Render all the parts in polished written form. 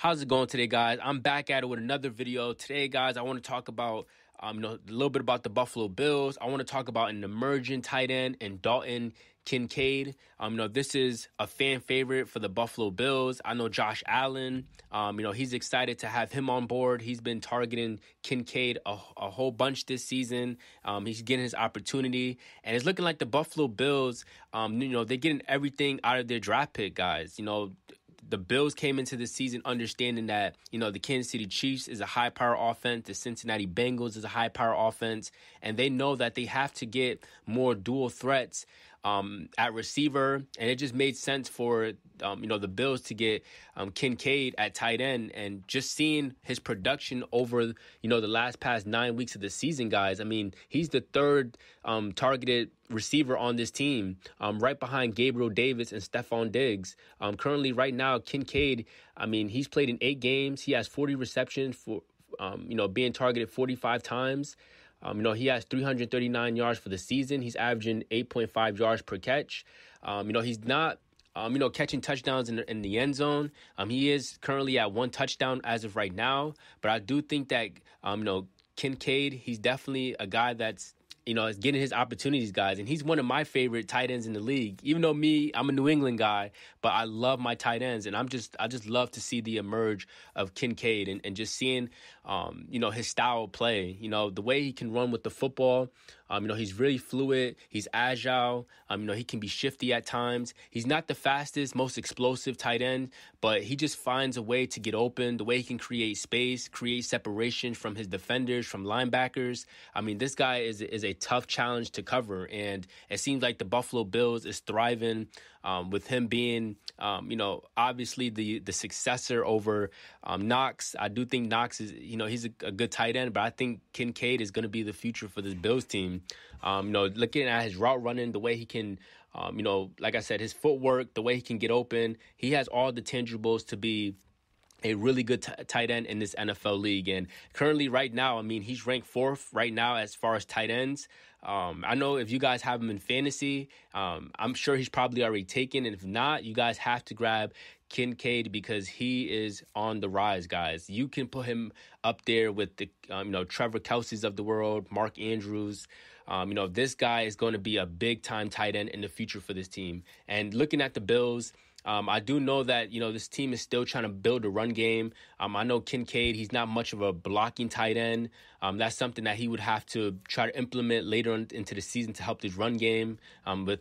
How's it going today, guys? I'm back at it with another video. Today, guys, I want to talk about a little bit about the Buffalo Bills. I want to talk about an emerging tight end and Dalton Kincaid. This is a fan favorite for the Buffalo Bills. I know Josh Allen, he's excited to have him on board. He's been targeting Kincaid a whole bunch this season. He's getting his opportunity, and it's looking like the Buffalo Bills, they're getting everything out of their draft pick, guys. The Bills came into this season understanding that, the Kansas City Chiefs is a high-power offense, the Cincinnati Bengals is a high-power offense, and they know that they have to get more dual threats at receiver, and it just made sense for the Bills to get Kincaid at tight end. And just seeing his production over the past 9 weeks of the season, guys, I mean, he's the third targeted receiver on this team, right behind Gabriel Davis and Stephon Diggs. Currently, right now, Kincaid, he's played in 8 games. He has 40 receptions for being targeted 45 times. He has 339 yards for the season. He's averaging 8.5 yards per catch. He's not, catching touchdowns in the end zone. He is currently at 1 touchdown as of right now. But I do think that, Kincaid, he's definitely a guy that's, is getting his opportunities, guys. And he's one of my favorite tight ends in the league. Even though I'm a New England guy, but I love my tight ends. And I just love to see the emerge of Kincaid and just seeing, his style of play, the way he can run with the football. He's really fluid. He's agile. He can be shifty at times. He's not the fastest, most explosive tight end, but he just finds a way to get open, the way he can create space, create separation from his defenders, from linebackers. This guy is a tough challenge to cover, and it seems like the Buffalo Bills is thriving with him being, obviously the successor over Knox. I do think Knox is, he's a good tight end, but I think Kincaid is going to be the future for this Bills team. Looking at his route running, the way he can, like I said, his footwork, the way he can get open, he has all the tangibles to be a really good tight end in this NFL league. And currently right now, he's ranked 4th right now as far as tight ends. I know if you guys have him in fantasy, I'm sure he's probably already taken. And if not, you guys have to grab Kincaid because he is on the rise, guys. You can put him up there with the, Trevor Kelce's of the world, Mark Andrews. This guy is going to be a big time tight end in the future for this team. And looking at the Bills, I do know that, this team is still trying to build a run game. I know Kincaid, he's not much of a blocking tight end. That's something that he would have to try to implement later on into the season to help his run game. With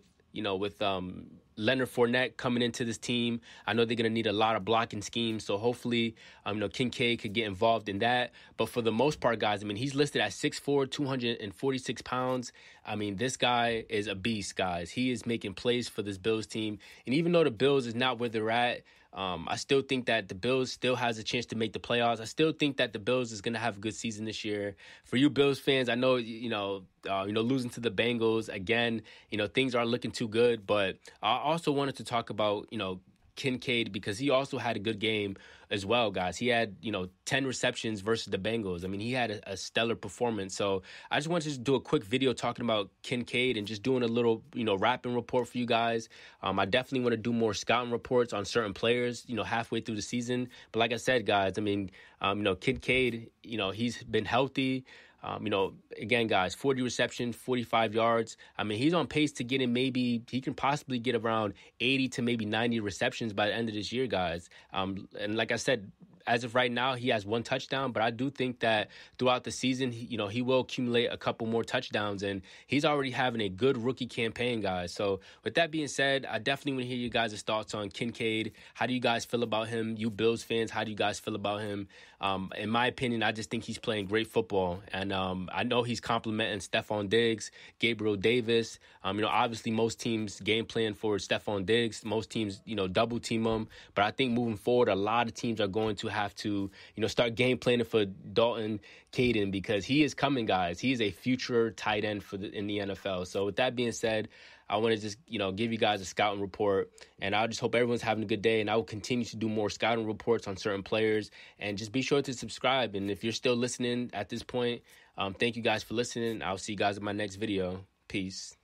Leonard Fournette coming into this team, I know they're going to need a lot of blocking schemes. So hopefully, Kincaid could get involved in that. But for the most part, guys, he's listed at 6'4", 246 pounds. This guy is a beast, guys. He is making plays for this Bills team. And even though the Bills is not where they're at, I still think that the Bills still has a chance to make the playoffs. I still think that the Bills is going to have a good season this year. For you Bills fans, I know, losing to the Bengals again, things aren't looking too good. But I also wanted to talk about, Kincaid because he also had a good game as well, guys. He had, 10 receptions versus the Bengals. He had a stellar performance. So I just wanted to do a quick video talking about Kincaid and just doing a little, rapping report for you guys. I definitely want to do more scouting reports on certain players, halfway through the season. But like I said, guys, Kincaid, he's been healthy. Again, guys, 40 receptions, 45 yards. He's on pace to get in maybe he can possibly get around 80 to maybe 90 receptions by the end of this year, guys. And like I said, as of right now, he has 1 touchdown, but I do think that throughout the season, he will accumulate a couple more touchdowns, and he's already having a good rookie campaign, guys. So with that being said, I definitely want to hear you guys' thoughts on Kincaid. How do you guys feel about him? You Bills fans, how do you guys feel about him? In my opinion, I just think he's playing great football, and I know he's complimenting Stephon Diggs, Gabriel Davis. Obviously most teams game plan for Stephon Diggs. Most teams, double team him, but I think moving forward, a lot of teams are going to have to, start game planning for Dalton Kincaid because he is coming, guys. He is a future tight end in the NFL. So with that being said, I want to just, give you guys a scouting report, and I just hope everyone's having a good day, and I will continue to do more scouting reports on certain players, and just be sure to subscribe. And if you're still listening at this point, thank you guys for listening. I'll see you guys in my next video. Peace.